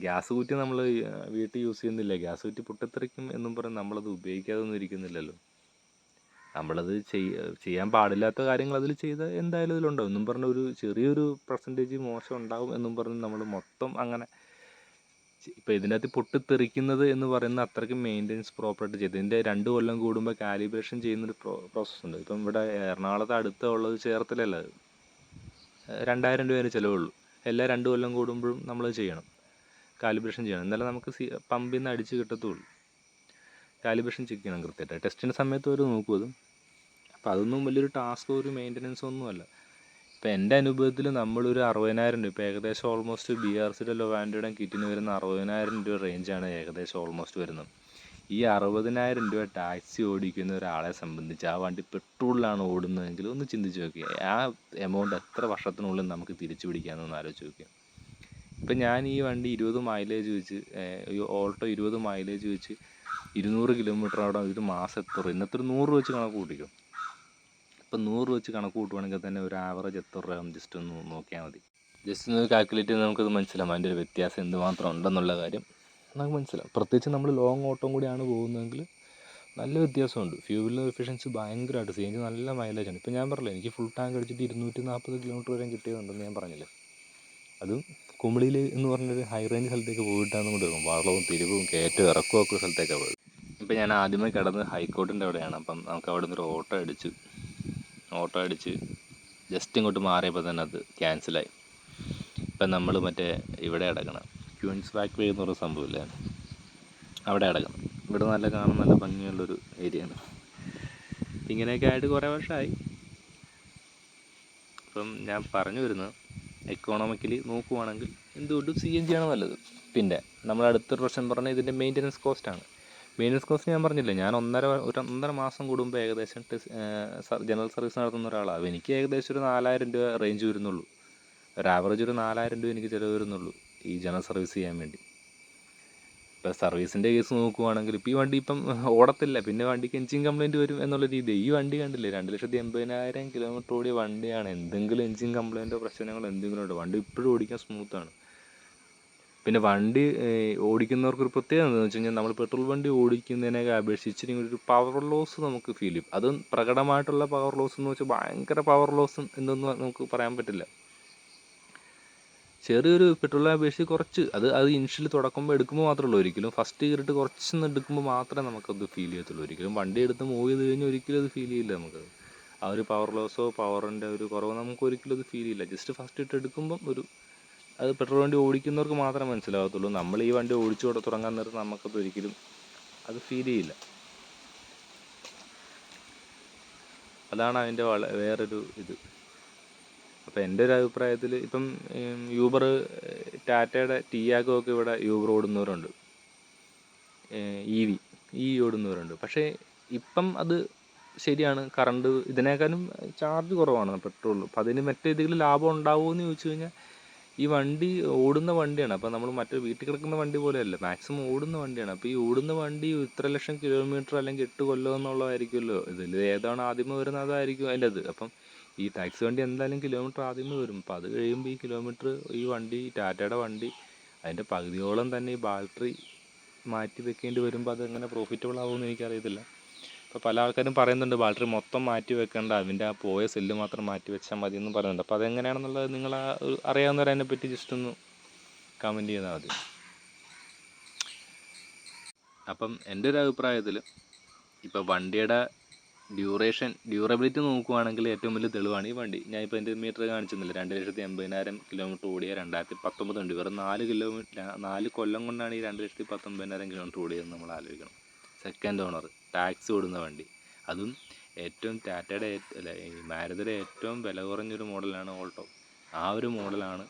ഗ്യാസ് കുറ്റി നമ്മൾ വീട്ടിൽ യൂസ് ചെയ്യുന്നില്ല, ഗ്യാസ് കുറ്റി പൊട്ടിത്തെറിക്കും എന്നും പറഞ്ഞ് നമ്മളത് ഉപയോഗിക്കാതെ ഒന്നും ഇരിക്കുന്നില്ലല്ലോ. നമ്മളത് ചെയ്യാൻ പാടില്ലാത്ത കാര്യങ്ങൾ അതിൽ ചെയ്ത് എന്തായാലും ഇതിലുണ്ടാവും എന്നും പറഞ്ഞ് ഒരു ചെറിയൊരു പെർസെൻറ്റേജ് മോശം ഉണ്ടാവും എന്നും പറഞ്ഞ് നമ്മൾ മൊത്തം അങ്ങനെ ഇപ്പോൾ ഇതിനകത്ത് പൊട്ടിത്തെറിക്കുന്നത് എന്ന് പറയുന്ന അത്രയ്ക്ക് മെയിൻ്റെനൻസ് പ്രോപ്പറായിട്ട് ചെയ്ത് ഇതിൻ്റെ 2 കൊല്ലം കൂടുമ്പോൾ കാലിബ്രേഷൻ ചെയ്യുന്നൊരു പ്രോസസ്സുണ്ട്. ഇപ്പം ഇവിടെ എറണാകുളത്ത് അടുത്തുള്ളത് ചേർത്തലല്ല, 2000 രൂപേൻ്റെ ചിലവുള്ളൂ. എല്ലാ 2 കൊല്ലം കൂടുമ്പോഴും നമ്മൾ ചെയ്യണം, കാലിബ്രേഷൻ ചെയ്യണം. എന്നാലും നമുക്ക് പമ്പിൽ നിന്ന് അടിച്ച് കിട്ടത്തുള്ളൂ. കാലിബ്രേഷൻ ചെക്ക് ചെയ്യണം കൃത്യമായിട്ട്. ടെസ്റ്റിൻ്റെ സമയത്ത് അവർ നോക്കും അത്. അപ്പോൾ അതൊന്നും വലിയൊരു ടാസ്കോ ഒരു മെയിൻ്റനൻസോ ഒന്നുമല്ല. ഇപ്പോൾ എൻ്റെ അനുഭവത്തിൽ നമ്മളൊരു 60,000 രൂപ, ഇപ്പോൾ ഏകദേശം ഓൾമോസ്റ്റ് BRCയുടെ ലൊവാൻഡയുടെ കിറ്റിന് വരുന്ന 60,000 രൂപ റേഞ്ചാണ് ഏകദേശം ഓൾമോസ്റ്റ് വരുന്നത്. ഈ 60,000 രൂപ ടാക്സി ഓടിക്കുന്ന ഒരാളെ സംബന്ധിച്ച് ആ വണ്ടി പെട്രോളിലാണ് ഓടുന്നതെങ്കിൽ ഒന്ന് ചിന്തിച്ച് നോക്കിയാൽ ആ എമൗണ്ട് എത്ര വർഷത്തിനുള്ളിൽ നമുക്ക് തിരിച്ചു പിടിക്കാമെന്നൊന്ന് ആലോചിച്ച് നോക്കിയാൽ. ഇപ്പം ഞാൻ ഈ വണ്ടി 20 മൈലേജ് വെച്ച്, ഓൾട്ടോ 20 മൈലേജ് വെച്ച് 200 കിലോമീറ്റർ അവിടെ ഒരു മാസം എത്ര രൂപ, ഇന്നത്തെ ഒരു 100 വെച്ച് കണക്ക് കൂട്ടിക്കും. ഇപ്പം 100 വെച്ച് കണക്ക് കൂട്ടുവാണെങ്കിൽ തന്നെ ഒരു ആവറേജ് എത്ര രൂപ ജസ്റ്റ് ഒന്ന് നോക്കിയാൽ മതി. ജസ്റ്റ് ഒന്ന് കാൽക്കുലേറ്റ് ചെയ്ത് നമുക്കത് മനസ്സിലാവും അതിൻ്റെ ഒരു വ്യത്യാസം എന്തുമാത്രം ഉണ്ടെന്നുള്ള കാര്യം നമുക്ക് മനസ്സിലാവും. പ്രത്യേകിച്ച് നമ്മൾ ലോങ് ഓട്ടം കൂടിയാണ് പോകുന്നതെങ്കിൽ നല്ല വ്യത്യാസമുണ്ട്. ഫ്യൂവലിന് എഫിഷ്യൻസി ഭയങ്കരമായിട്ട്. CNG നല്ല മൈലേജാണ്. ഇപ്പം ഞാൻ പറഞ്ഞില്ലേ, എനിക്ക് ഫുൾ ടാങ്ക് അടിച്ചിട്ട് 240 കിലോമീറ്റർ വരെ കിട്ടിയതുണ്ടെന്ന് ഞാൻ പറഞ്ഞില്ലേ. അതും കുമിളിയിൽ എന്ന് പറഞ്ഞൊരു ഹൈ റേഞ്ച് സ്ഥലത്തേക്ക് പോയിട്ടാണ് കൊണ്ട് വരും. വളവും തിരിവും കയറ്റവും ഇറക്കവും ഒക്കെ സ്ഥലത്തേക്കാണ് പോയത്. ഇപ്പം ഞാൻ ആദ്യമേ കിടന്ന് ഹൈക്കോർട്ടിൻ്റെ അവിടെയാണ്. അപ്പം നമുക്ക് അവിടെ നിന്നൊരു ഓട്ടോ അടിച്ച് ജസ്റ്റ് ഇങ്ങോട്ട് മാറിയപ്പോൾ തന്നെ അത് ക്യാൻസലായി. ഇപ്പം നമ്മൾ മറ്റേ ഇവിടെ അടക്കണം, ക്യൂൻസ് ബാക്ക് വേ എന്ന് പറഞ്ഞ സംഭവമില്ലേ, അവിടെ അടക്കണം. ഇവിടെ നല്ല ഭംഗിയുള്ളൊരു ഏരിയയാണ്. ഇങ്ങനെയൊക്കെ ആയിട്ട് കുറേ വർഷമായി. ഇപ്പം ഞാൻ പറഞ്ഞു വരുന്നത്, എക്കോണമിക്കലി നോക്കുവാണെങ്കിൽ എന്തുകൊണ്ടും CNG ആണ് നല്ലത്. പിന്നെ നമ്മൾ അടുത്തൊരു പ്രശ്നം പറഞ്ഞാൽ ഇതിൻ്റെ മെയിൻ്റനൻസ് കോസ്റ്റാണ്. മെയിൻ്റനൻസ് കോസ്റ്റ് ഞാൻ പറഞ്ഞില്ലേ, ഞാൻ ഒന്നര മാസം കൂടുമ്പോൾ ഏകദേശം ജനറൽ സർവീസ് നടത്തുന്ന ഒരാളാണ്. എനിക്ക് ഏകദേശം ഒരു 4000 രൂപ റേഞ്ച് വരുന്നുള്ളൂ. ഒരു ആവറേജ് ഒരു 4000 രൂപ എനിക്ക് ചിലവ് വരുന്നുള്ളൂ ഈ ജനറൽ സർവീസ് ചെയ്യാൻ വേണ്ടി. ഇപ്പോൾ സർവീസിൻ്റെ കേസ് നോക്കുവാണെങ്കിൽ ഇപ്പോൾ ഈ വണ്ടി ഇപ്പം ഓടത്തില്ല, പിന്നെ വണ്ടിക്ക് എൻജിൻ കംപ്ലയിൻറ്റ് വരും എന്നുള്ള രീതി. ഈ വണ്ടി കണ്ടില്ലേ, 2,80,000 കിലോമീറ്റർ ഓടിയ വണ്ടിയാണ്. എന്തെങ്കിലും എൻജിൻ കംപ്ലയിൻറ്റോ പ്രശ്നങ്ങളോ എന്തെങ്കിലും ഉണ്ട്, വണ്ടി ഇപ്പോഴും ഓടിക്കാൻ സ്മൂത്താണ്. പിന്നെ വണ്ടി ഓടിക്കുന്നവർക്കൊരു പ്രത്യേകത എന്താണെന്ന് വെച്ച് കഴിഞ്ഞാൽ, നമ്മൾ പെട്രോൾ വണ്ടി ഓടിക്കുന്നതിനൊക്കെ അപേക്ഷിച്ച് ഒരു പവർ ലോസ് നമുക്ക് ഫീൽ ചെയ്യും. അതും പ്രകടമായിട്ടുള്ള പവർ ലോസ് എന്ന് വെച്ചാൽ ഭയങ്കര പവർ ലോസും എന്തൊന്നും നമുക്ക് പറയാൻ പറ്റില്ല. ചെറിയൊരു പെട്രോളിനെ അപേക്ഷിച്ച് കുറച്ച് അത് ഇനിഷ്യൽ തുടക്കുമ്പോൾ എടുക്കുമ്പോൾ മാത്രമേ ഉള്ളൂ. ഒരിക്കലും ഫസ്റ്റ് കയറിയിട്ട് കുറച്ചൊന്ന് എടുക്കുമ്പോൾ മാത്രമേ നമുക്കത് ഫീൽ ചെയ്യത്തുള്ളൂ. ഒരിക്കലും വണ്ടി എടുത്ത് മൂവ് ചെയ്ത് കഴിഞ്ഞാൽ ഒരിക്കലും അത് ഫീൽ ചെയ്യില്ല നമുക്കത്. ആ ഒരു പവർ ലോസോ പവറിൻ്റെ ഒരു കുറവോ നമുക്ക് ഒരിക്കലും അത് ഫീൽ ചെയ്യില്ല. ജസ്റ്റ് ഫസ്റ്റ് ഇട്ട് എടുക്കുമ്പം അത് പെട്രോൾ വണ്ടി ഓടിക്കുന്നവർക്ക് മാത്രമേ മനസ്സിലാകത്തുള്ളൂ. നമ്മൾ ഈ വണ്ടി ഓടിച്ചു തുടങ്ങാൻ നേരത്ത് നമുക്കത് ഒരിക്കലും അത് ഫീൽ ചെയ്യില്ല. അതാണ് അതിൻ്റെ വേറൊരു ഇത്. അപ്പോൾ എൻ്റെ ഒരു അഭിപ്രായത്തിൽ ഇപ്പം യൂബർ, ടാറ്റയുടെ ടിയാഗോ ഒക്കെ ഇവിടെ യൂബർ ഓടുന്നവരുണ്ട്, EV ഓടുന്നവരുണ്ട്. പക്ഷേ ഇപ്പം അത് ശരിയാണ്, കറണ്ട് ഇതിനേക്കാളും ചാർജ് കുറവാണ് പെട്രോളിൽ. അപ്പം അതിന് മറ്റേതെങ്കിലും ലാഭം ഉണ്ടാവുമോ എന്ന് ചോദിച്ചു കഴിഞ്ഞാൽ ഈ വണ്ടി ഓടുന്ന വണ്ടിയാണ്. അപ്പോൾ നമ്മൾ മറ്റേ വീട്ടിൽ കിടക്കുന്ന വണ്ടി പോലെയല്ല, മാക്സിമം ഓടുന്ന വണ്ടിയാണ്. അപ്പോൾ ഈ ഓടുന്ന വണ്ടി ഇത്ര ലക്ഷം കിലോമീറ്റർ അല്ലെങ്കിൽ 8 കൊല്ലം എന്നുള്ളതായിരിക്കുമല്ലോ. ഇതിൽ ഏതാണ് ആദ്യമേ വരുന്നത് അതായിരിക്കും അതിൻ്റെ അത്. അപ്പം ഈ ടാക്സി വണ്ടി എന്തായാലും കിലോമീറ്റർ ആദ്യമേ വരും. അപ്പോൾ അത് കഴിയുമ്പോൾ ഈ കിലോമീറ്റർ ഈ വണ്ടി, ടാറ്റയുടെ വണ്ടി, അതിൻ്റെ പകുതിയോളം തന്നെ ഈ ബാറ്ററി മാറ്റി വെക്കേണ്ടി വരുമ്പോൾ അതെങ്ങനെ പ്രോഫിറ്റബിൾ ആകുമെന്ന് എനിക്കറിയത്തില്ല. ഇപ്പോൾ പല ആൾക്കാരും പറയുന്നുണ്ട് ബാറ്ററി മൊത്തം മാറ്റി വെക്കേണ്ട, അതിൻ്റെ ആ പോയ സെല്ല് മാത്രം മാറ്റി വെച്ചാൽ മതി എന്ന് പറയുന്നുണ്ട്. അപ്പോൾ അതെങ്ങനെയാണെന്നുള്ളത് നിങ്ങൾ അറിയാവുന്നവർ അതിനെപ്പറ്റി ജസ്റ്റ് ഒന്ന് കമൻറ്റ് ചെയ്താൽ മതി. അപ്പം എൻ്റെ ഒരു അഭിപ്രായത്തിൽ ഇപ്പോൾ വണ്ടിയുടെ ഡ്യൂറബിലിറ്റി നോക്കുവാണെങ്കിൽ ഏറ്റവും വലിയ തെളിവാണ് ഈ വണ്ടി. ഞാൻ ഇപ്പോൾ എൻ്റെ മീറ്റർ കാണിച്ചിരുന്നില്ല, 2,80,000 കിലോമീറ്റർ ഓടിയ 2019 ഉണ്ട്. വെറും 4 കൊല്ലം കൊണ്ടാണ് ഈ 2,19,000 കിലോമീറ്റർ ഓടിയതെന്ന് നമ്മൾ ആലോചിക്കണം. സെക്കൻഡ് ഓണർ, ടാക്സി ഓടുന്ന വണ്ടി, അതും ഏറ്റവും ടാറ്റയുടെ ഈ മാരുതിയുടെ ഏറ്റവും വില കുറഞ്ഞൊരു മോഡലാണ് ഓൾട്ടോ. ആ ഒരു മോഡലാണ്.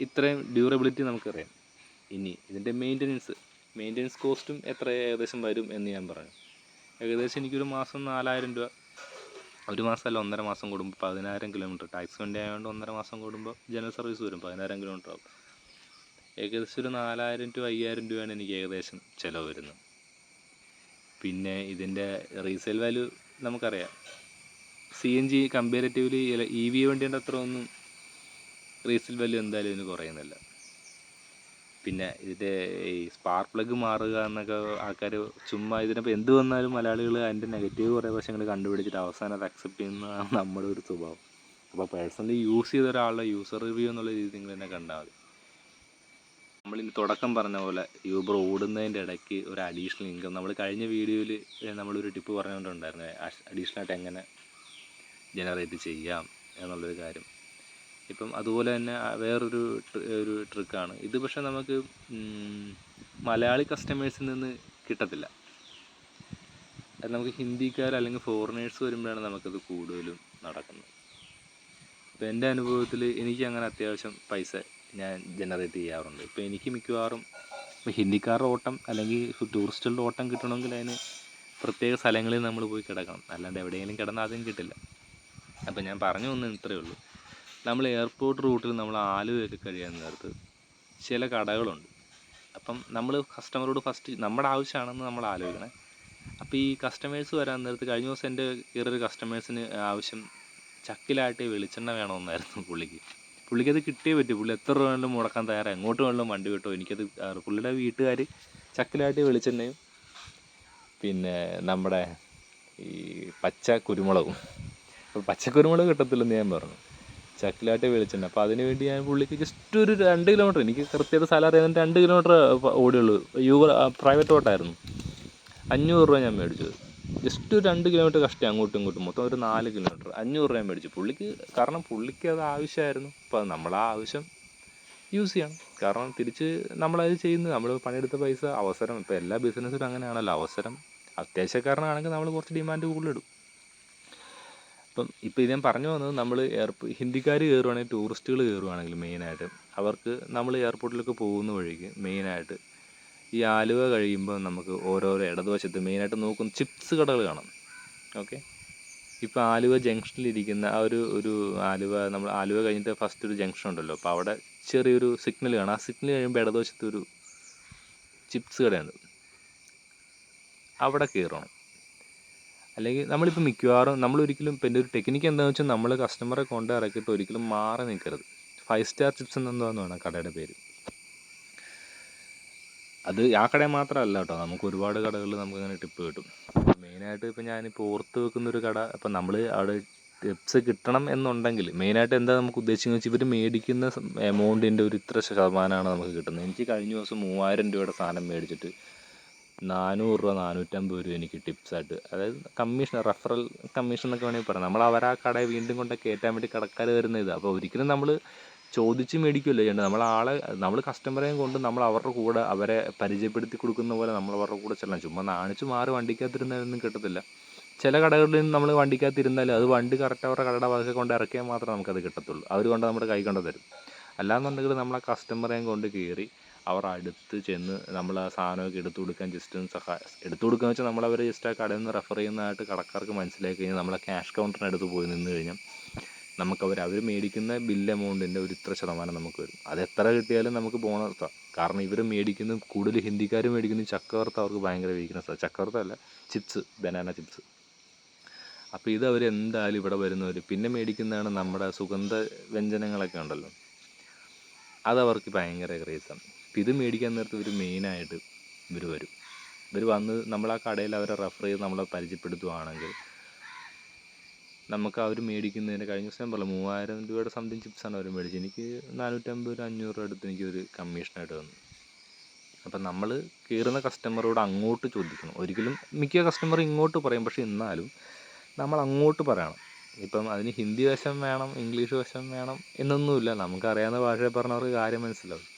ഇത്രയും ഡ്യൂറബിലിറ്റി നമുക്കറിയാം. ഇനി ഇതിൻ്റെ മെയിൻ്റനൻസ് കോസ്റ്റും എത്ര ഏകദേശം വരും എന്ന് ഞാൻ പറഞ്ഞു. ഏകദേശം എനിക്കൊരു മാസം 4,000 രൂപ, ഒരു മാസമല്ല 1.5 മാസം കൂടുമ്പോൾ 10,000 കിലോമീറ്റർ. ടാക്സി വണ്ടി ആയതുകൊണ്ട് 1.5 മാസം കൂടുമ്പോൾ ജനറൽ സർവീസ് വരും, 10,000 കിലോമീറ്റർ ആവും. ഏകദേശം ഒരു 4,000 to 5,000 രൂപയാണ് എനിക്ക് ഏകദേശം ചിലവ് വരുന്നത്. പിന്നെ ഇതിൻ്റെ റീസെയിൽ വാല്യൂ നമുക്കറിയാം. CNG കമ്പാരിറ്റീവ്ലി EV വണ്ടിയുടെ അത്ര ഒന്നും റീസെയിൽ വാല്യൂ എന്തായാലും ഇതിന് കുറയുന്നില്ല. പിന്നെ ഇതിൻ്റെ ഈ സ്പാർക്ക് പ്ലഗ് മാറുക എന്നൊക്കെ ആൾക്കാർ ചുമ്മാ ഇതിനിപ്പോൾ എന്ത് വന്നാലും മലയാളികൾ അതിൻ്റെ നെഗറ്റീവ് കുറേ വശങ്ങൾ കണ്ടുപിടിച്ചിട്ട് അവസാനം അത് അക്സെപ്റ്റ് ചെയ്യുന്നതാണ് നമ്മുടെ ഒരു സ്വഭാവം. അപ്പോൾ പേഴ്സണലി യൂസ് ചെയ്ത ഒരാളുടെ യൂസർ റിവ്യൂ എന്നുള്ള രീതി നിങ്ങൾ തന്നെ കണ്ടാൽ മതി. നമ്മളിനി തുടക്കം പറഞ്ഞ പോലെ യൂബർ ഓടുന്നതിൻ്റെ ഇടയ്ക്ക് ഒരു അഡീഷണൽ ഇൻകം, നമ്മൾ കഴിഞ്ഞ വീഡിയോയിൽ നമ്മളൊരു ടിപ്പ് പറഞ്ഞുകൊണ്ടുണ്ടായിരുന്നു അഡീഷണലായിട്ട് എങ്ങനെ ജനറേറ്റ് ചെയ്യാം എന്നുള്ളൊരു കാര്യം. ഇപ്പം അതുപോലെ തന്നെ വേറൊരു ട്രിക്കാണ് ഇത്. പക്ഷേ നമുക്ക് മലയാളി കസ്റ്റമേഴ്സിൽ നിന്ന് കിട്ടത്തില്ല. അത് നമുക്ക് ഹിന്ദിക്കാർ അല്ലെങ്കിൽ ഫോറിനേഴ്സ് വരുമ്പോഴാണ് നമുക്കത് കൂടുതലും നടക്കുന്നത്. ഇപ്പോൾ എൻ്റെ അനുഭവത്തിൽ എനിക്ക് അങ്ങനെ അത്യാവശ്യം പൈസ ഞാൻ ജനറേറ്റ് ചെയ്യാറുണ്ട്. ഇപ്പോൾ എനിക്ക് മിക്കവാറും ഇപ്പോൾ ഹിന്ദിക്കാരുടെ ഓട്ടം അല്ലെങ്കിൽ ടൂറിസ്റ്റുകളുടെ ഓട്ടം കിട്ടണമെങ്കിൽ അതിന് പ്രത്യേക സ്ഥലങ്ങളിൽ നമ്മൾ പോയി കിടക്കണം, അല്ലാണ്ട് എവിടെയെങ്കിലും കിടന്നാൽ അതും കിട്ടില്ല. അപ്പോൾ ഞാൻ പറഞ്ഞു വന്നത് ഇത്രയേ ഉള്ളൂ. നമ്മൾ എയർപോർട്ട് റൂട്ടിൽ നമ്മൾ ആലുവയൊക്കെ കഴിയാൻ നേരത്ത് ചില കടകളുണ്ട്. അപ്പം നമ്മൾ കസ്റ്റമറോട് ഫസ്റ്റ് നമ്മുടെ ആവശ്യമാണെന്ന് നമ്മൾ ആലോചിക്കണേ. അപ്പോൾ ഈ കസ്റ്റമേഴ്സ് വരാൻ നേരത്ത് കഴിഞ്ഞ ദിവസം എൻ്റെ വേറൊരു കസ്റ്റമേഴ്സിന് ആവശ്യം ചക്കിലാട്ടിയ വെളിച്ചെണ്ണ വേണമെന്നായിരുന്നു പുള്ളിക്കത് കിട്ടിയേ പറ്റും. പുള്ളി എത്ര രൂപ വേണമെങ്കിലും മുടക്കാൻ തയ്യാറാണ്, എങ്ങോട്ട് വേണമെങ്കിലും വണ്ടി കിട്ടോ. എനിക്കത് പുള്ളിയുടെ വീട്ടുകാർ ചക്കിലാട്ടിയ വെളിച്ചെണ്ണയും പിന്നെ നമ്മുടെ ഈ പച്ച കുരുമുളകും. അപ്പോൾ പച്ചക്കുരുമുളക് കിട്ടത്തില്ലെന്ന് ഞാൻ പറഞ്ഞു, ചക്കിലാട്ടിയ വെളിച്ചെണ്ണ. അപ്പോൾ അതിന് വേണ്ടി ഞാൻ പുള്ളിക്ക് ജസ്റ്റ് ഒരു 2 കിലോമീറ്റർ, എനിക്ക് കൃത്യമായിട്ട് സ്ഥലം അറിയാൻ 2 കിലോമീറ്റർ ഓടിയുള്ളൂ. പ്രൈവറ്റ് ഓട്ടായിരുന്നു. 500 രൂപ ഞാൻ മേടിച്ചത്. ജസ്റ്റ് 2 കിലോമീറ്റർ കഷ്ടി അങ്ങോട്ടും ഇങ്ങോട്ടും, മൊത്തം ഒരു 4 കിലോമീറ്റർ 500 രൂപ മേടിച്ചു പുള്ളിക്ക്. കാരണം പുള്ളിക്ക് അത് ആവശ്യമായിരുന്നു. അപ്പോൾ നമ്മൾ ആ ആവശ്യം യൂസ് ചെയ്യണം. കാരണം തിരിച്ച് നമ്മളത് ചെയ്യുന്നത്, നമ്മൾ പണിയെടുത്ത പൈസ അവസരം. ഇപ്പോൾ എല്ലാ ബിസിനസ്സിലും അങ്ങനെയാണല്ലോ, അവസരം അത്യാവശ്യക്കാരനാണെങ്കിൽ നമ്മൾ കുറച്ച് ഡിമാൻഡ് കൂടുതലിടും. അപ്പം ഇപ്പോൾ ഞാൻ പറഞ്ഞു വന്നത്, നമ്മൾ ഹിന്ദിക്കാർ കയറുവാണെങ്കിൽ, ടൂറിസ്റ്റുകൾ കയറുവാണെങ്കിൽ മെയിനായിട്ട് അവർക്ക് നമ്മൾ എയർപോർട്ടിലൊക്കെ പോകുന്ന വഴിക്ക് മെയിനായിട്ട് ഈ ആലുവ കഴിയുമ്പോൾ നമുക്ക് ഓരോരോ ഇടതുവശത്ത് മെയിനായിട്ട് നോക്കുന്ന ചിപ്സ് കടകൾ കാണാം. ഓക്കെ, ഇപ്പോൾ ആലുവ ജംഗ്ഷനിലിരിക്കുന്ന ആ ഒരു നമ്മൾ ആലുവ കഴിഞ്ഞിട്ട് ഫസ്റ്റ് ഒരു ജംഗ്ഷൻ ഉണ്ടല്ലോ, അപ്പോൾ അവിടെ ചെറിയൊരു സിഗ്നൽ കാണാം. ആ സിഗ്നൽ കഴിയുമ്പോൾ ഇടതുവശത്ത് ഒരു ചിപ്സ് കടയുണ്ട്, അവിടെ കയറണം. അല്ലെങ്കിൽ നമ്മളിപ്പോൾ മിക്കവാറും നമ്മളൊരിക്കലും, ഇപ്പോൾ എൻ്റെ ഒരു ടെക്നിക്ക് എന്താണെന്ന് വെച്ചാൽ, നമ്മൾ കസ്റ്റമറെ കൊണ്ട് ഇറക്കിയിട്ട് ഒരിക്കലും മാറി നിൽക്കരുത്. 5 സ്റ്റാർ ചിപ്സ് എന്നെന്താന്ന് വേണം കടയുടെ പേര്. അത് ആ കടയിൽ മാത്രമല്ല കേട്ടോ, നമുക്ക് ഒരുപാട് കടകളിൽ നമുക്കങ്ങനെ ടിപ്പ് കിട്ടും. മെയിനായിട്ട് ഇപ്പോൾ ഞാനിപ്പോൾ ഓർത്ത് വെക്കുന്നൊരു കട, ഇപ്പോൾ നമ്മൾ അവിടെ ടിപ്സ് കിട്ടണം എന്നുണ്ടെങ്കിൽ മെയിനായിട്ട് എന്താ നമുക്ക് ഉദ്ദേശിക്കുന്നത് വെച്ചാൽ, ഇവർ മേടിക്കുന്ന എമൗണ്ടിൻ്റെ ഒരു ഇത്ര ശതമാനമാണ് നമുക്ക് കിട്ടുന്നത്. എനിക്ക് കഴിഞ്ഞ ദിവസം 3,000 രൂപയുടെ സാധനം മേടിച്ചിട്ട് 400 രൂപ 450 രൂപ എനിക്ക് ടിപ്സായിട്ട്, അതായത് കമ്മീഷൻ, റെഫറൽ കമ്മീഷൻ എന്നൊക്കെ വേണമെങ്കിൽ പറയാം. നമ്മൾ അവരെ ആ കടയെ വീണ്ടും കൊണ്ട് കയറ്റാൻ വേണ്ടി കടക്കാർ വരുന്ന ഇത്. അപ്പോൾ ഒരിക്കലും നമ്മൾ ചോദിച്ച് മേടിക്കുമല്ലോ ചെയ്യേണ്ടത്. നമ്മൾ കസ്റ്റമറെയും കൊണ്ട് നമ്മൾ അവരുടെ കൂടെ അവരെ പരിചയപ്പെടുത്തി കൊടുക്കുന്ന പോലെ നമ്മൾ അവരുടെ കൂടെ ചെല്ലണം. ചുമ്മാ നാണിച്ച് മാറി വണ്ടിക്കകത്തിരുന്നതൊന്നും കിട്ടത്തില്ല. ചില കടകളിൽ നമ്മൾ വണ്ടിക്കകത്തിരുന്നാലും അത് വണ്ടി കറക്റ്റ് അവരുടെ കടയുടെ ഭാഗത്ത് കൊണ്ട് ഇറക്കിയാൽ മാത്രമേ നമുക്കത് കിട്ടത്തുള്ളൂ. അവർ കൊണ്ട് നമ്മുടെ കൈ കൊണ്ട് തരും. അല്ലാന്നുണ്ടെങ്കിൽ നമ്മളെ കസ്റ്റമറെയും കൊണ്ട് കയറി അവർ അടുത്ത് ചെന്ന് നമ്മൾ ആ സാധനമൊക്കെ എടുത്തു കൊടുക്കാൻ ജസ്റ്റ് ഒന്ന് എടുത്തു കൊടുക്കുക വെച്ചാൽ, നമ്മളവർ ജസ്റ്റ് ആ കടയിൽ നിന്ന് റെഫർ ചെയ്യുന്നതായിട്ട് കടക്കാർക്ക് മനസ്സിലാക്കി കഴിഞ്ഞാൽ നമ്മളെ ക്യാഷ് കൗണ്ടറിനടുത്ത് പോയി നിന്ന് കഴിഞ്ഞാൽ അവർ മേടിക്കുന്ന ബില്ല് എമൗണ്ടിൻ്റെ ഒരു ഇത്ര ശതമാനം നമുക്ക് വരും. അത് എത്ര കിട്ടിയാലും നമുക്ക് ബോണസാണ്. കാരണം ഇവർ മേടിക്കുന്ന കൂടുതൽ ഹിന്ദിക്കാർ മേടിക്കുന്ന ചക്കവറുത്ത് അവർക്ക് ഭയങ്കര വീക്ക്നെസ്സാണ്. ചക്കവറുത്തല്ല, ചിപ്സ്, ബനാന ചിപ്സ്. അപ്പോൾ ഇത് അവർ എന്തായാലും ഇവിടെ വരുന്നവർ പിന്നെ മേടിക്കുന്നതാണ് നമ്മുടെ സുഗന്ധ വ്യഞ്ജനങ്ങളൊക്കെ ഉണ്ടല്ലോ, അതവർക്ക് ഭയങ്കര ക്രേസാണ്. അപ്പോൾ ഇത് മേടിക്കാൻ നേരത്ത് ഇവർ മെയിനായിട്ട് ഇവർ വരും. ഇവർ വന്ന് നമ്മളാ കടയിൽ അവരെ റെഫർ ചെയ്ത് നമ്മളെ പരിചയപ്പെടുത്തുകയാണെങ്കിൽ നമുക്ക് അവർ മേടിക്കുന്നതിന് കഴിഞ്ഞ ദിവസം ഞാൻ പറഞ്ഞു 3000 രൂപയുടെ സംതിങ് ചിപ്സാണ് അവർ മേടിച്ചത്. എനിക്ക് 450 500 രൂപ അടുത്ത് എനിക്കൊരു കമ്മീഷനായിട്ട് വന്നു. അപ്പം നമ്മൾ കയറുന്ന കസ്റ്റമറോട് അങ്ങോട്ട് ചോദിക്കണം. ഒരിക്കലും മിക്ക കസ്റ്റമർ ഇങ്ങോട്ട് പറയും, പക്ഷേ എന്നാലും നമ്മൾ അങ്ങോട്ട് പറയണം. ഇപ്പം അതിന് ഹിന്ദി വശം വേണം, ഇംഗ്ലീഷ് വശം വേണം എന്നൊന്നുമില്ല. നമുക്കറിയാവുന്ന ഭാഷയിൽ പറഞ്ഞവർക്ക് കാര്യം മനസ്സിലാവും.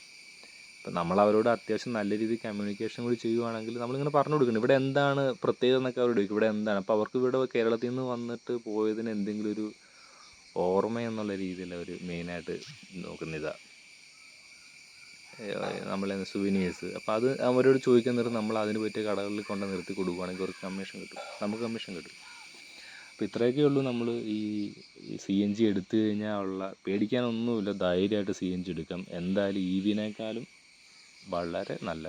അപ്പം നമ്മളവരോട് അത്യാവശ്യം നല്ല രീതിയിൽ കമ്മ്യൂണിക്കേഷൻ കൂടി ചെയ്യുവാണെങ്കിൽ നമ്മളിങ്ങനെ പറഞ്ഞു കൊടുക്കണം ഇവിടെ എന്താണ് പ്രത്യേകത എന്നൊക്കെ അവരോട് ചോദിക്കും, ഇവിടെ എന്താണ്. അപ്പോൾ അവർക്ക് ഇവിടെ കേരളത്തിൽ നിന്ന് വന്നിട്ട് പോയതിന് എന്തെങ്കിലും ഒരു ഓർമ്മ എന്നുള്ള രീതിയിൽ അവർ മെയിനായിട്ട് നോക്കുന്ന ഇതാണ് നമ്മളെ സുവനീഴ്സ്. അപ്പോൾ അത് അവരോട് ചോദിക്കാൻ നേരം നമ്മൾ അതിന് പറ്റിയ കടകളിൽ കൊണ്ട് നിർത്തി കൊടുക്കുകയാണെങ്കിൽ അവർക്ക് കമ്മീഷൻ കിട്ടും, നമുക്ക് കമ്മീഷൻ കിട്ടും. അപ്പോൾ ഇത്രയൊക്കെ ഉള്ളൂ. നമ്മൾ ഈ CNG എടുത്തു കഴിഞ്ഞാൽ ഉള്ള പേടിക്കാനൊന്നുമില്ല, ധൈര്യമായിട്ട് CNG എടുക്കാം. എന്തായാലും EVനേക്കാളും വളരെ നല്ല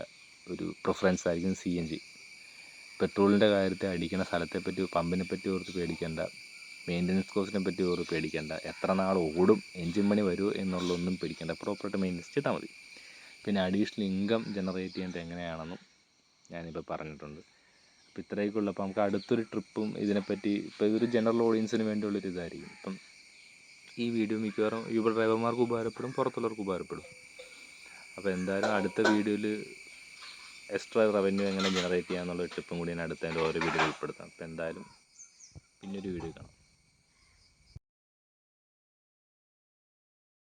ഒരു പ്രിഫറൻസ് ആയിരിക്കും CNG. പെട്രോളിൻ്റെ കാര്യത്തിൽ അടിക്കുന്ന സ്ഥലത്തെപ്പറ്റി പമ്പിനെ പറ്റി ഓർത്ത് പേടിക്കേണ്ട, മെയിൻ്റനൻസ് കോസ്റ്റിനെ പറ്റി ഓർത്ത് പേടിക്കേണ്ട, എത്ര നാൾ ഓടും, എൻജിൻ പണി വരുമോ എന്നുള്ളതൊന്നും പേടിക്കേണ്ട. പ്രോപ്പറായിട്ട് മെയിൻ്റനൻസ് ചെയ്താൽ മതി. പിന്നെ അഡീഷണൽ ഇൻകം ജനറേറ്റ് ചെയ്യേണ്ടത് എങ്ങനെയാണെന്നും ഞാനിപ്പോൾ പറഞ്ഞിട്ടുണ്ട്. അപ്പോൾ ഇത്രയൊക്കെ ഉള്ളൂ. അപ്പോൾ നമുക്ക് അടുത്തൊരു ട്രിപ്പും ഇതിനെപ്പറ്റി, ഇപ്പോൾ ഇതൊരു ജനറൽ ഓഡിയൻസിന് വേണ്ടിയുള്ളൊരു ഇതായിരിക്കും. ഇപ്പം ഈ വീഡിയോ മിക്കവാറും യൂബർ ഡ്രൈവർമാർക്ക് ഉപകാരപ്പെടും, പുറത്തുള്ളവർക്ക് ഉപകാരപ്പെടും. അപ്പോൾ എന്തായാലും അടുത്ത വീഡിയോയിൽ എക്സ്ട്രാ റവന്യൂ എങ്ങനെ ജനറേറ്റ് ചെയ്യാമെന്നുള്ള ടിപ്പും കൂടി ഞാൻ അടുത്തതിൻ്റെ ഓരോ വീഡിയോയിൽ ഉൾപ്പെടുത്താം. അപ്പോൾ എന്തായാലും പിന്നൊരു വീഡിയോ കാണാം.